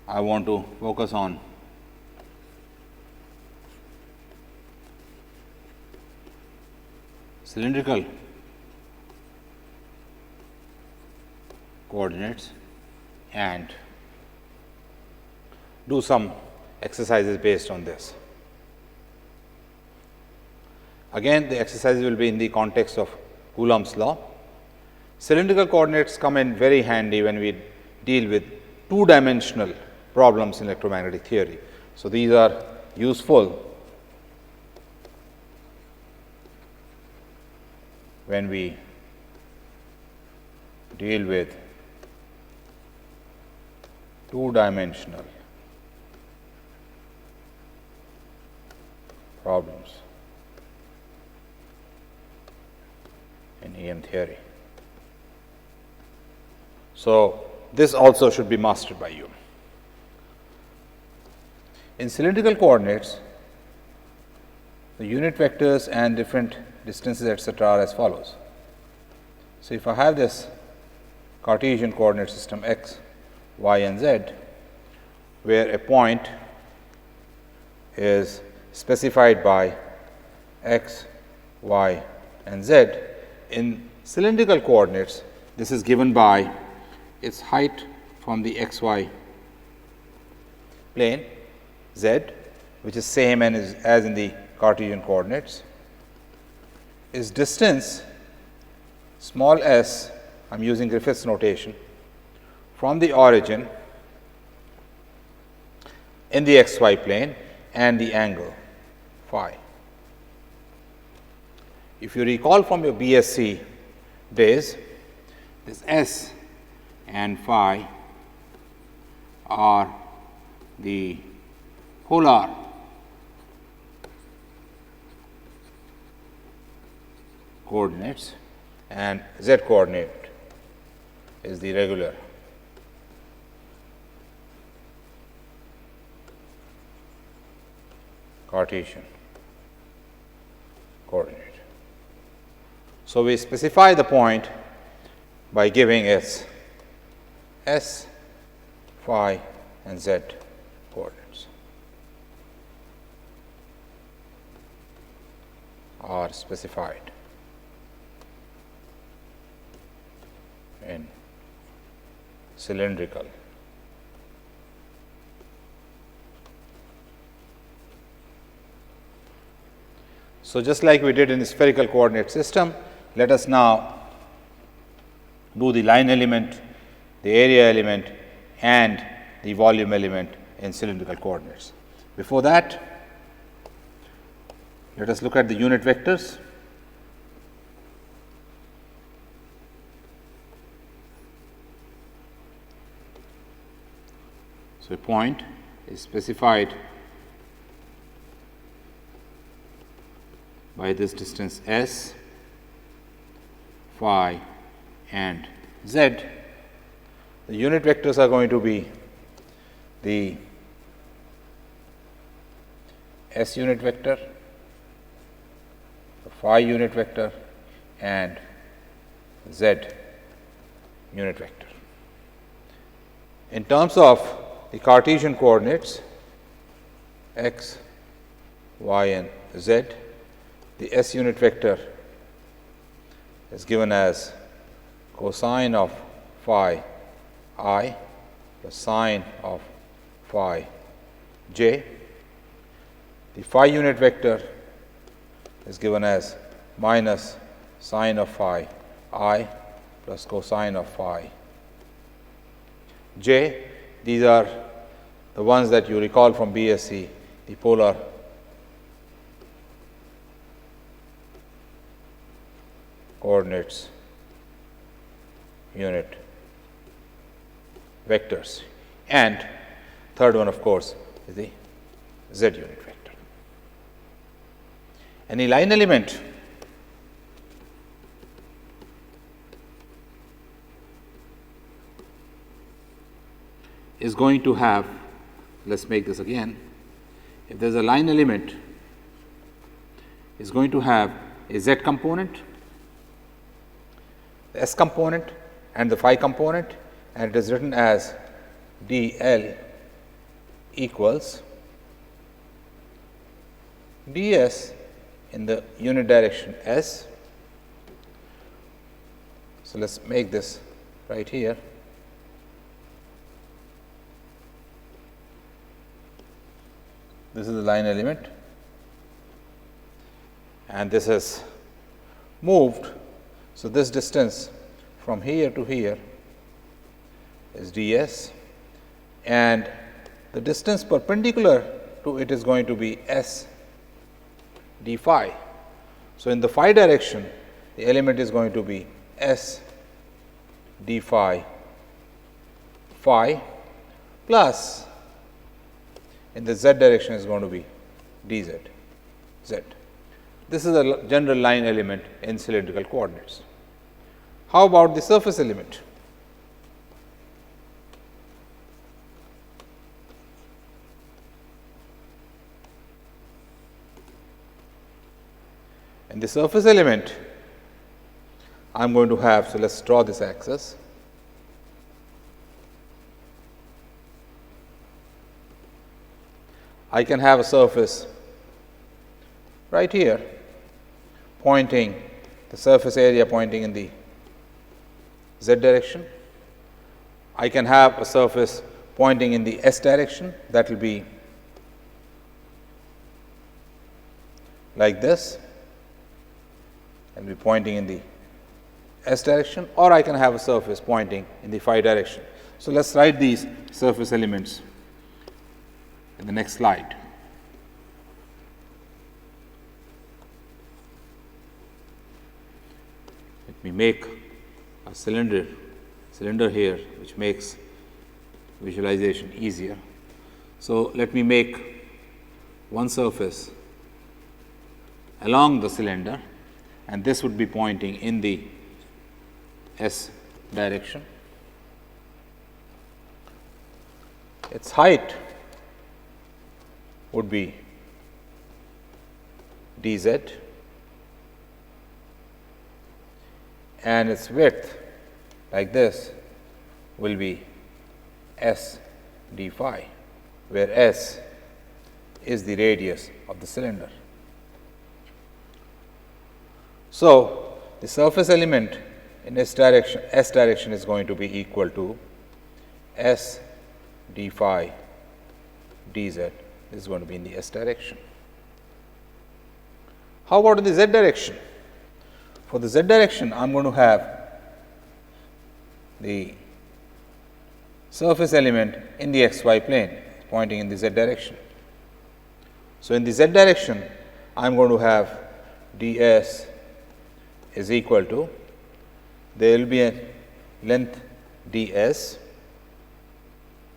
I want to focus on cylindrical coordinates and do some exercises based on this. Again, the exercises will be in the context of Coulomb's law. Cylindrical coordinates come in very handy when we deal with two-dimensional problems in electromagnetic theory. So, these are useful when we deal with two-dimensional problems in EM theory. So, this also should be mastered by you. In cylindrical coordinates, the unit vectors and different distances etc. are as follows. So, if I have this Cartesian coordinate system x, y and z, where a point is specified by x, y and z, in cylindrical coordinates this is given by its height from the x y plane z, which is same and is as in the Cartesian coordinates, is distance small s, I am using Griffiths notation, from the origin in the x y plane and the angle phi. If you recall from your BSc days, this s and phi are the polar coordinates and z coordinate is the regular Cartesian coordinate. So, we specify the point by giving its s, phi and z coordinates are specified in cylindrical So, just like we did in the spherical coordinate system, let us now do the line element, the area element and the volume element in cylindrical coordinates. Before that, let us look at the unit vectors. So, a point is specified by this distance s, phi and z. The unit vectors are going to be the s unit vector, the phi unit vector and z unit vector. In terms of the Cartesian coordinates x, y and z, the s unit vector is given as cosine of phi I plus sine of phi j. The phi unit vector is given as minus sine of phi I plus cosine of phi j. These are the ones that you recall from BSc, the polar coordinates unit vectors, and third one of course is the z unit vector. Any line element is going to have, let us make this again, if there is a line element, is going to have a z component, the s component and the phi component, and it is written as dl equals ds in the unit direction s. So, let us make this right here. This is the line element and this has moved. So, this distance from here to here is ds and the distance perpendicular to it is going to be s d phi. So, in the phi direction the element is going to be s d phi phi plus in the z direction is going to be dz z. This is a general line element in cylindrical coordinates. How about the surface element? In the surface element, I am going to have, so let us draw this axis. I can have a surface right here pointing, the surface area pointing in the z direction. I can have a surface pointing in the s direction, that will be like this and be pointing in the s direction, or I can have a surface pointing in the phi direction. So, let us write these surface elements in the next slide. Let me make a cylinder here, which makes visualization easier. So, let me make one surface along the cylinder and this would be pointing in the s direction. Its height would be dz and its width like this will be s d phi, where s is the radius of the cylinder. So, the surface element in s direction is going to be equal to s d phi dz. This is going to be in the s direction. How about in the z direction? For the z direction, I am going to have the surface element in the xy plane pointing in the z direction. So, in the z direction, I am going to have ds is equal to, there will be a length ds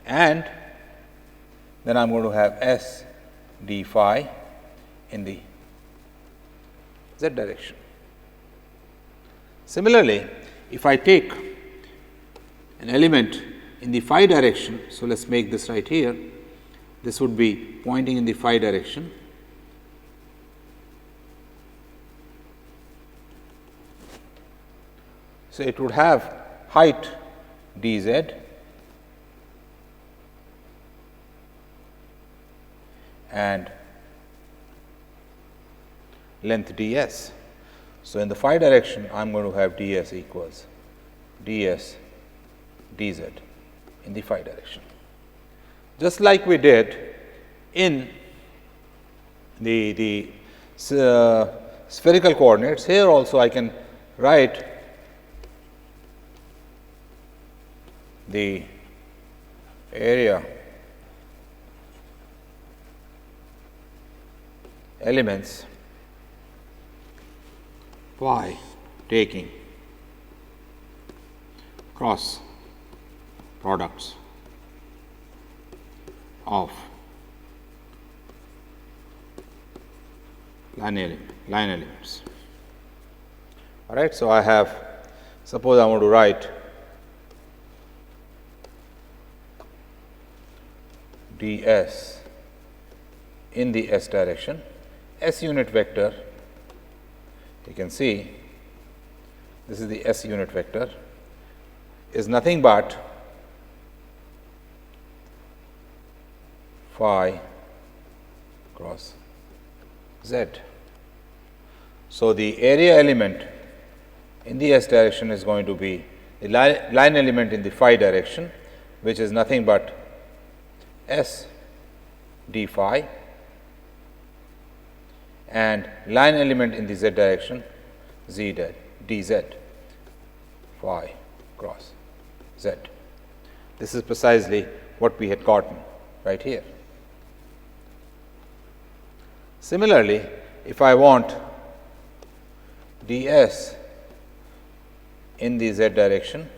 and then I am going to have s d phi in the z direction. Similarly, if I take an element in the phi direction, so let us make this right here, this would be pointing in the phi direction. So, it would have height dz and length ds. So, in the phi direction, I am going to have ds equals ds dz in the phi direction. Just like we did in the spherical coordinates, here also I can write the area elements by taking cross products of line elements. All right. So, I have, suppose I want to write ds in the s direction, s unit vector, you can see this is the s unit vector, is nothing but phi cross z. So, the area element in the s direction is going to be the line element in the phi direction, which is nothing but s d phi, and line element in the z direction z dz phi cross z. This is precisely what we had gotten right here. Similarly, if I want ds in the z direction,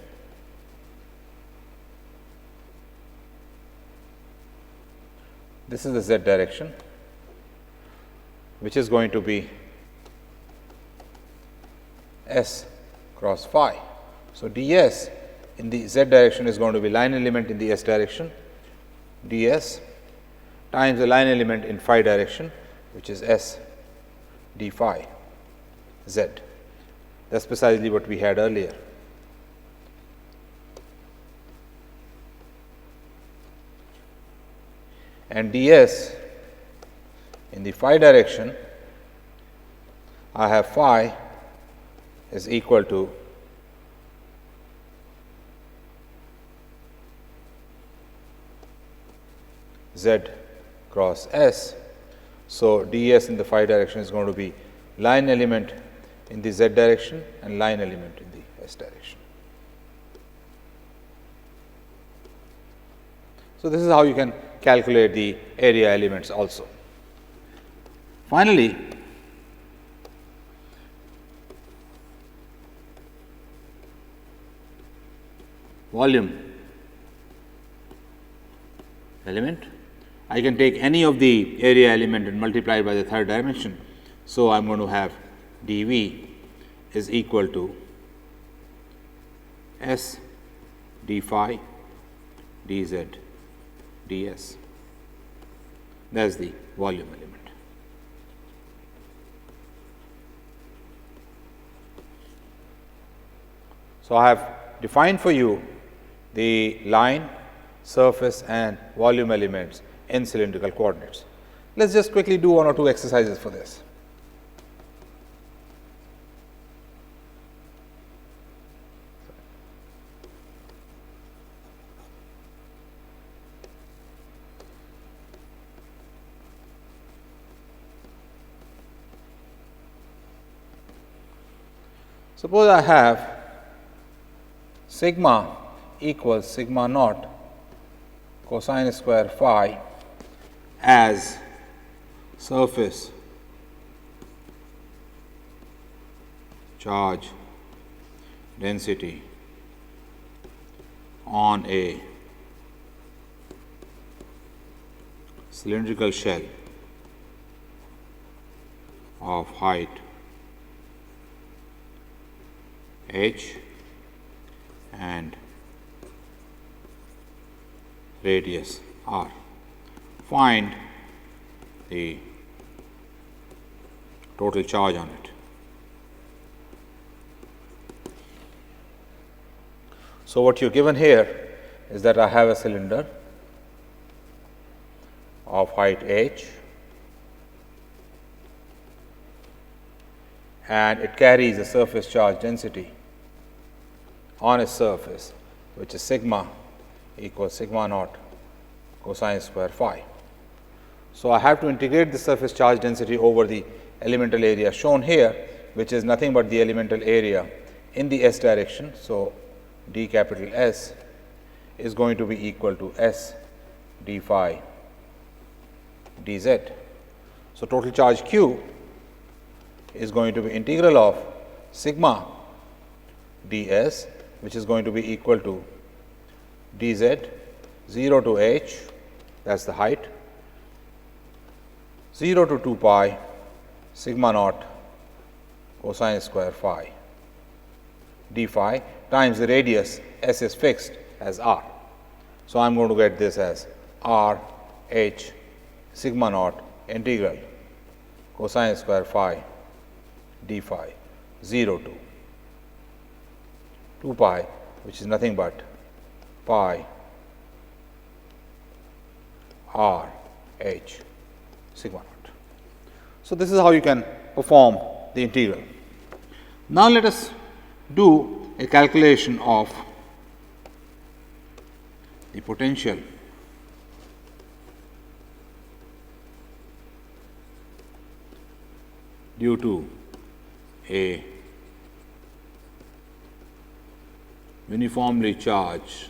this is the z direction, which is going to be s cross phi. So, ds in the z direction is going to be line element in the s direction, ds times the line element in phi direction, which is s d phi z. That is precisely what we had earlier. And ds in the phi direction, I have phi is equal to z cross s. So, ds in the phi direction is going to be line element in the z direction and line element in the s direction. So, this is how you can calculate the area elements also. Finally, volume element. I can take any of the area element and multiply it by the third dimension. So, I am going to have dV is equal to s d phi dz ds. That is the volume element. So, I have defined for you the line, surface and volume elements in cylindrical coordinates. Let us just quickly do one or two exercises for this. Suppose I have sigma equals sigma naught cosine square phi as surface charge density on a cylindrical shell of height h and radius r. Find the total charge on it. So, what you are given here is that I have a cylinder of height h and it carries a surface charge density on its surface, which is sigma equals sigma naught cosine square phi. So, I have to integrate the surface charge density over the elemental area shown here, which is nothing but the elemental area in the s direction. So, d capital S is going to be equal to s d phi dz. So, total charge q is going to be integral of sigma ds, which is going to be equal to dz 0 to h, that is the height, 0 to 2 pi sigma naught cosine square phi d phi times the radius s is fixed as r. So, I am going to get this as r h sigma naught integral cosine square phi d phi 0 to 2 pi, which is nothing but pi r h sigma naught. So, this is how you can perform the integral. Now, let us do a calculation of the potential due to a uniformly charged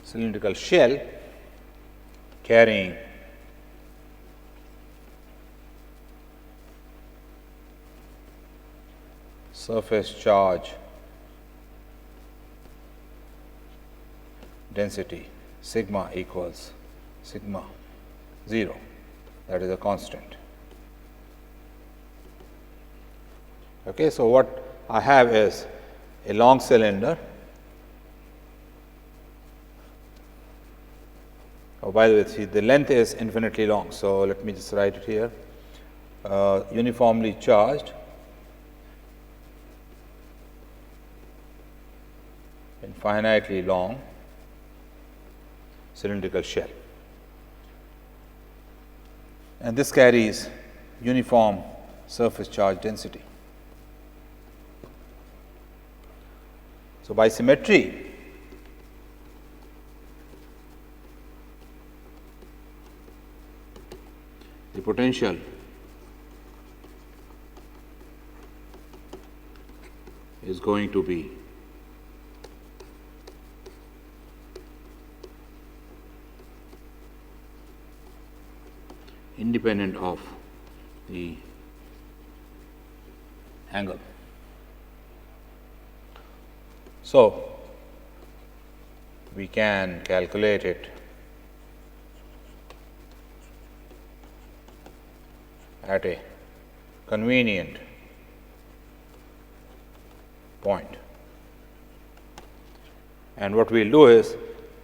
cylindrical shell carrying surface charge density sigma equals sigma 0, that is a constant. Okay, so, what I have is a long cylinder. Oh, by the way, see, the length is infinitely long. So, let me just write it here, uniformly charged infinitely long cylindrical shell, and this carries uniform surface charge density. So, by symmetry, the potential is going to be independent of the angle. So, we can calculate it at a convenient point, and what we will do is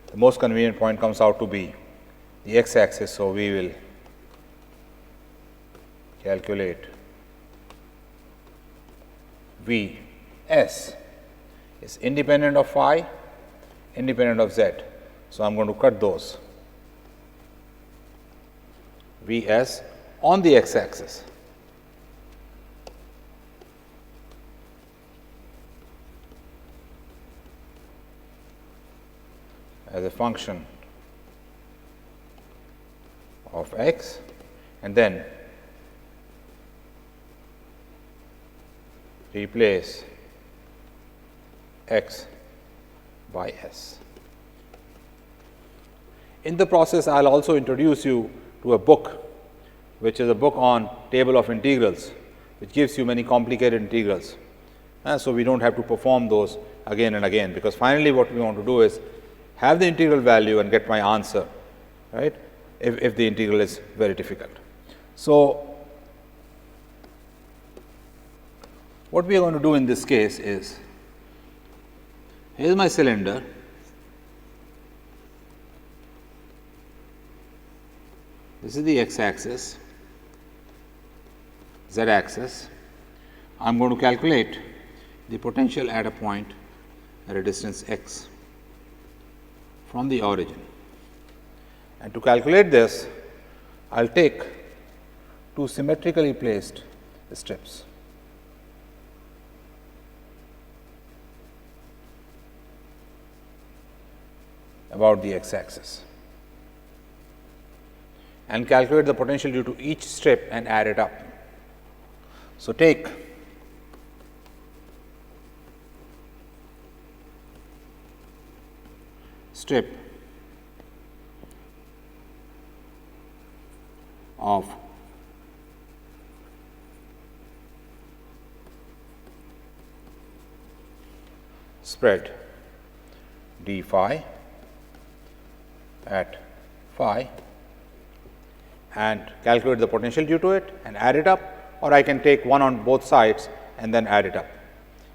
the most convenient point comes out to be the x axis. So, we will calculate V s is independent of phi, independent of z. So, I am going to cut those V s on the x axis as a function of x, and then replace x by s. In the process, I will also introduce you to a book, which is a book on table of integrals, which gives you many complicated integrals. And so, we do not have to perform those again and again, because finally, what we want to do is have the integral value and get my answer, right, if the integral is very difficult. So, what we are going to do in this case is, here is my cylinder, this is the x axis, z axis. I am going to calculate the potential at a point at a distance x from the origin, and to calculate this, I will take two symmetrically placed strips. About the x axis, and calculate the potential due to each strip and add it up. So, take strip of spread d phi at phi and calculate the potential due to it and add it up, or I can take one on both sides and then add it up.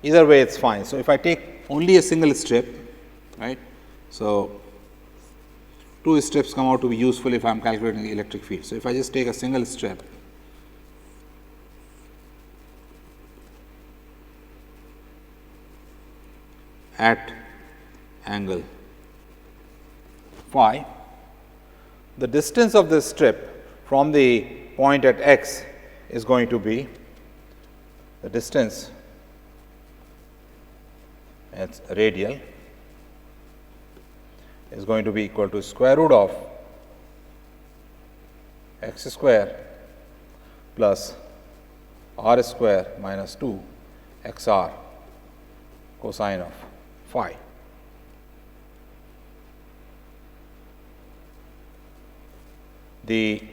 Either way, it is fine. So, if I take only a single strip, right. So, two strips come out to be useful if I am calculating the electric field. So, if I just take a single strip, at angle phi. The distance of this strip from the point at x is going to be the distance, it's radial, is going to be equal to square root of x square plus r square minus 2 x r cosine of phi. The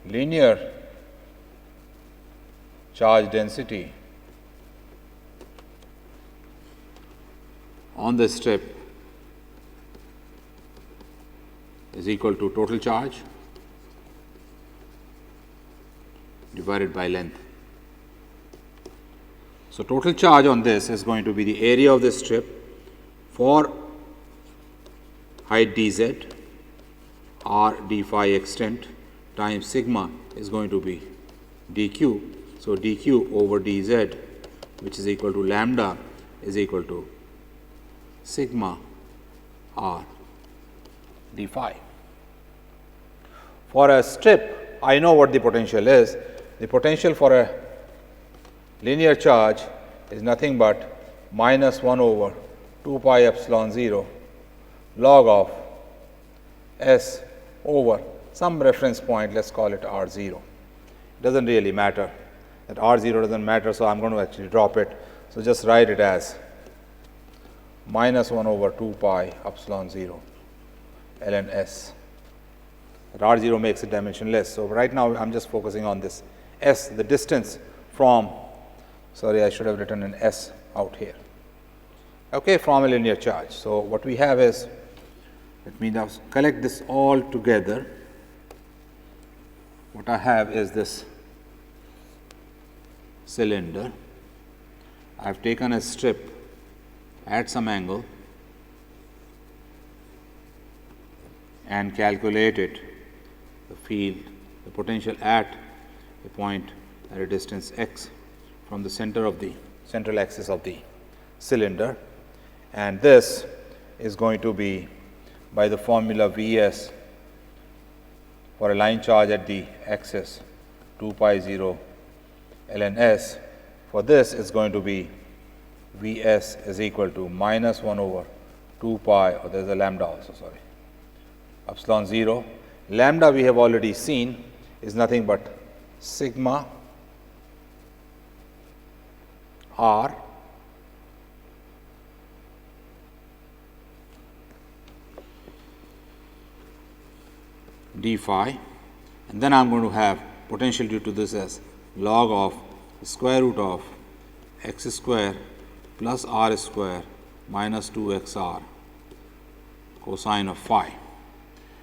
linear charge density on the strip is equal to total charge divided by length. So, total charge on this is going to be the area of the strip for height dz r d phi extent times sigma is going to be dq. So, dq over dz, which is equal to lambda, is equal to sigma r d phi. For a strip, I know what the potential is. The potential for a linear charge is nothing but minus 1 over 2 pi epsilon 0 log of s over some reference point, let us call it r 0. It does not really matter, that r 0 does not matter. So, I am going to actually drop it. So, just write it as minus 1 over 2 pi epsilon 0 ln s. That r 0 makes it dimensionless. So, right now I am just focusing on this s, the distance from, sorry, I should have written an s out here, okay, from a linear charge. So, what we have is, let me now collect this all together. What I have is this cylinder. I have taken a strip at some angle and calculated the field, the potential at a point at a distance x from the center of the central axis of the cylinder, and this is going to be by the formula Vs for a line charge at the axis 2 pi 0 ln s. For this is going to be Vs is equal to minus 1 over 2 pi, or there is a lambda also, sorry, epsilon 0. Lambda we have already seen is nothing but sigma r d phi, and then I am going to have potential due to this as log of the square root of x square plus r square minus 2 x r cosine of phi,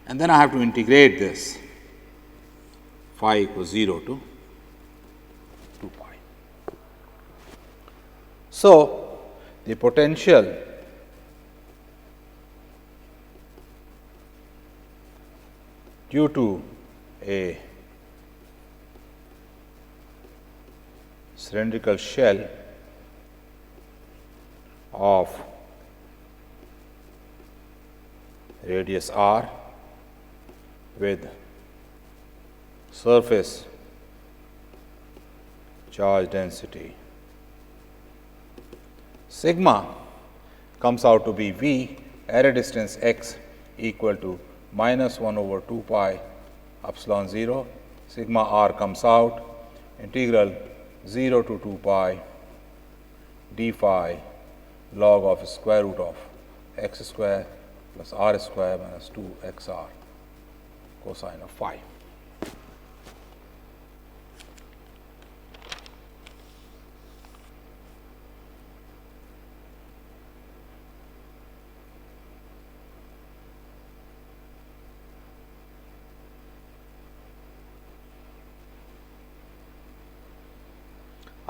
and then I have to integrate this phi equals 0 to 2 pi. So, the potential due to a cylindrical shell of radius r with surface charge density sigma comes out to be V at a distance x equal to minus 1 over 2 pi epsilon 0, sigma r comes out, integral 0 to 2 pi d phi log of square root of x square plus r square minus 2 x r cosine of phi.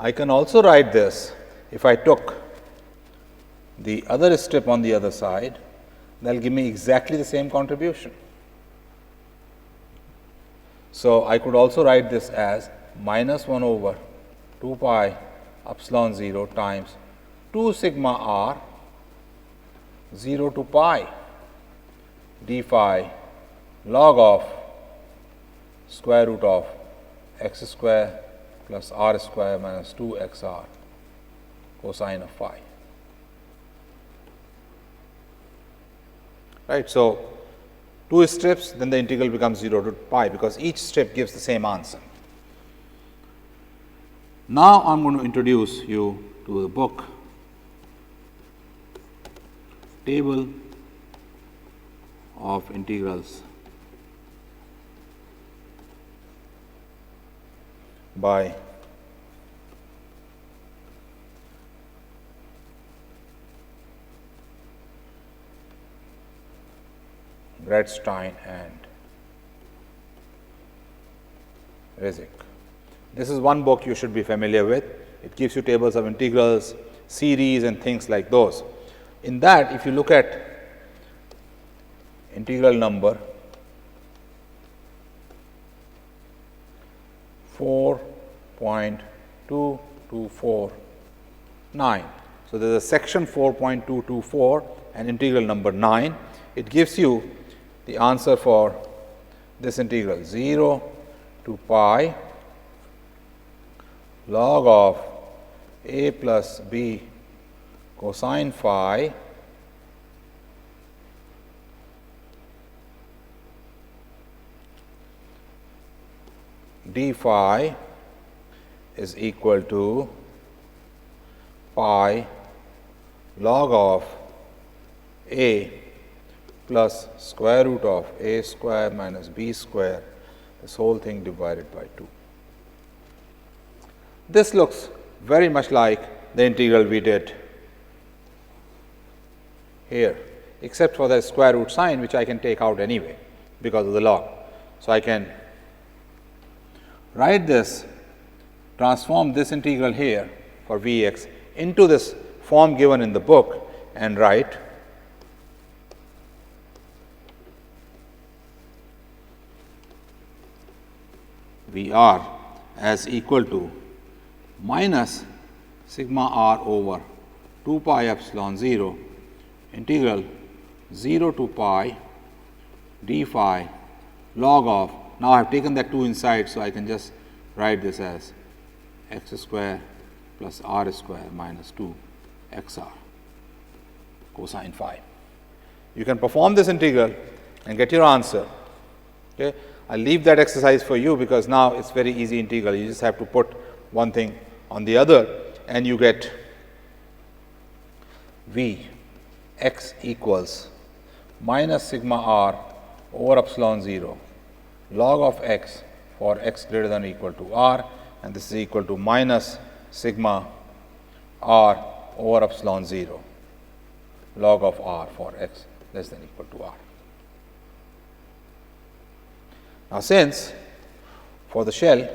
I can also write this, if I took the other strip on the other side, that will give me exactly the same contribution. So, I could also write this as minus 1 over 2 pi epsilon 0 times 2 sigma r 0 to pi d phi log of square root of x square plus r square minus 2 x r cosine of phi. Right. So, 2 strips, then the integral becomes 0 to pi, because each strip gives the same answer. Now, I am going to introduce you to the book Table of Integrals by Gradstein and Rizik. This is one book you should be familiar with. It gives you tables of integrals, series and things like those. In that, if you look at integral number 4.2249. So, there is a section 4.224 and integral number 9. It gives you the answer for this integral 0 to pi log of a plus b cosine phi d phi is equal to pi log of a plus square root of a square minus b square, this whole thing divided by 2. This looks very much like the integral we did here, except for the square root sign, which I can take out anyway because of the log. So, I can write this, transform this integral here for v x into this form given in the book and write V r as equal to minus sigma r over 2 pi epsilon 0 integral 0 to pi d phi log of, now I have taken that 2 inside, so I can just write this as x square plus r square minus 2 x r cosine phi. You can perform this integral and get your answer. Okay. I will leave that exercise for you, because now it is very easy integral. You just have to put one thing on the other and you get v x equals minus sigma r over epsilon 0 log of x for x greater than or equal to r, and this is equal to minus sigma r over epsilon 0 log of r for x less than or equal to r. Now, since for the shell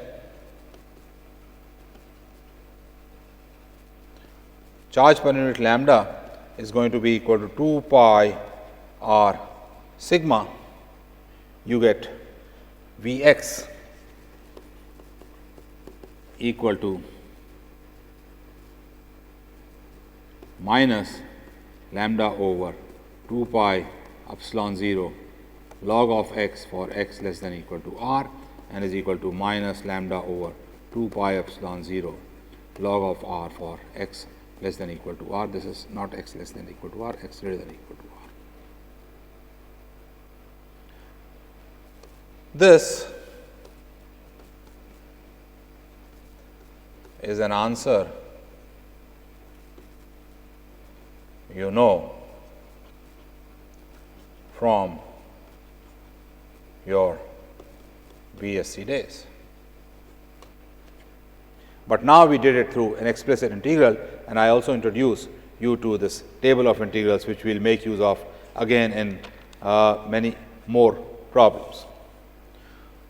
charge per unit lambda is going to be equal to 2 pi r sigma, you get V x equal to minus lambda over 2 pi epsilon 0 log of x for x less than or equal to r, and is equal to minus lambda over 2 pi epsilon 0 log of r for x less than or equal to r. This is not x less than or equal to r, x greater than or equal to r. This is an answer you know from your BSc days. But now we did it through an explicit integral, and I also introduce you to this table of integrals, which we will make use of again in many more problems.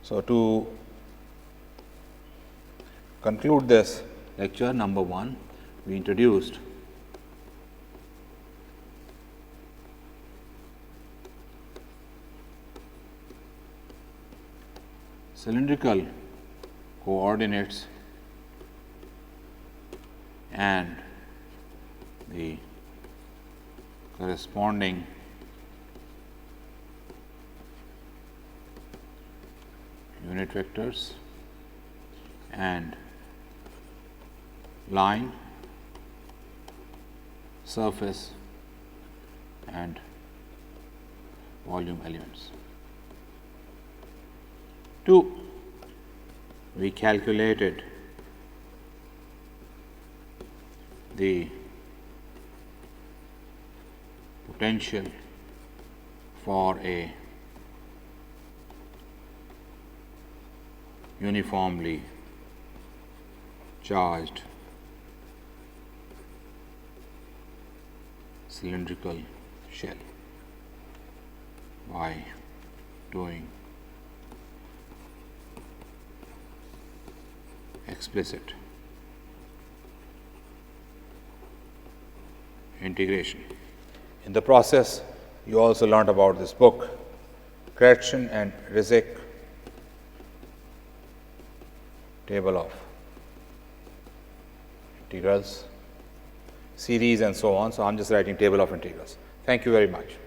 So, to conclude this lecture number 1, we introduced cylindrical coordinates and the corresponding unit vectors and line, surface and volume elements. 2. We calculated the potential for a uniformly charged cylindrical shell by doing explicit integration. In the process, you also learned about this book, Kretschmann and Rizek, table of integrals, series and so on. So, I am just writing table of integrals. Thank you very much.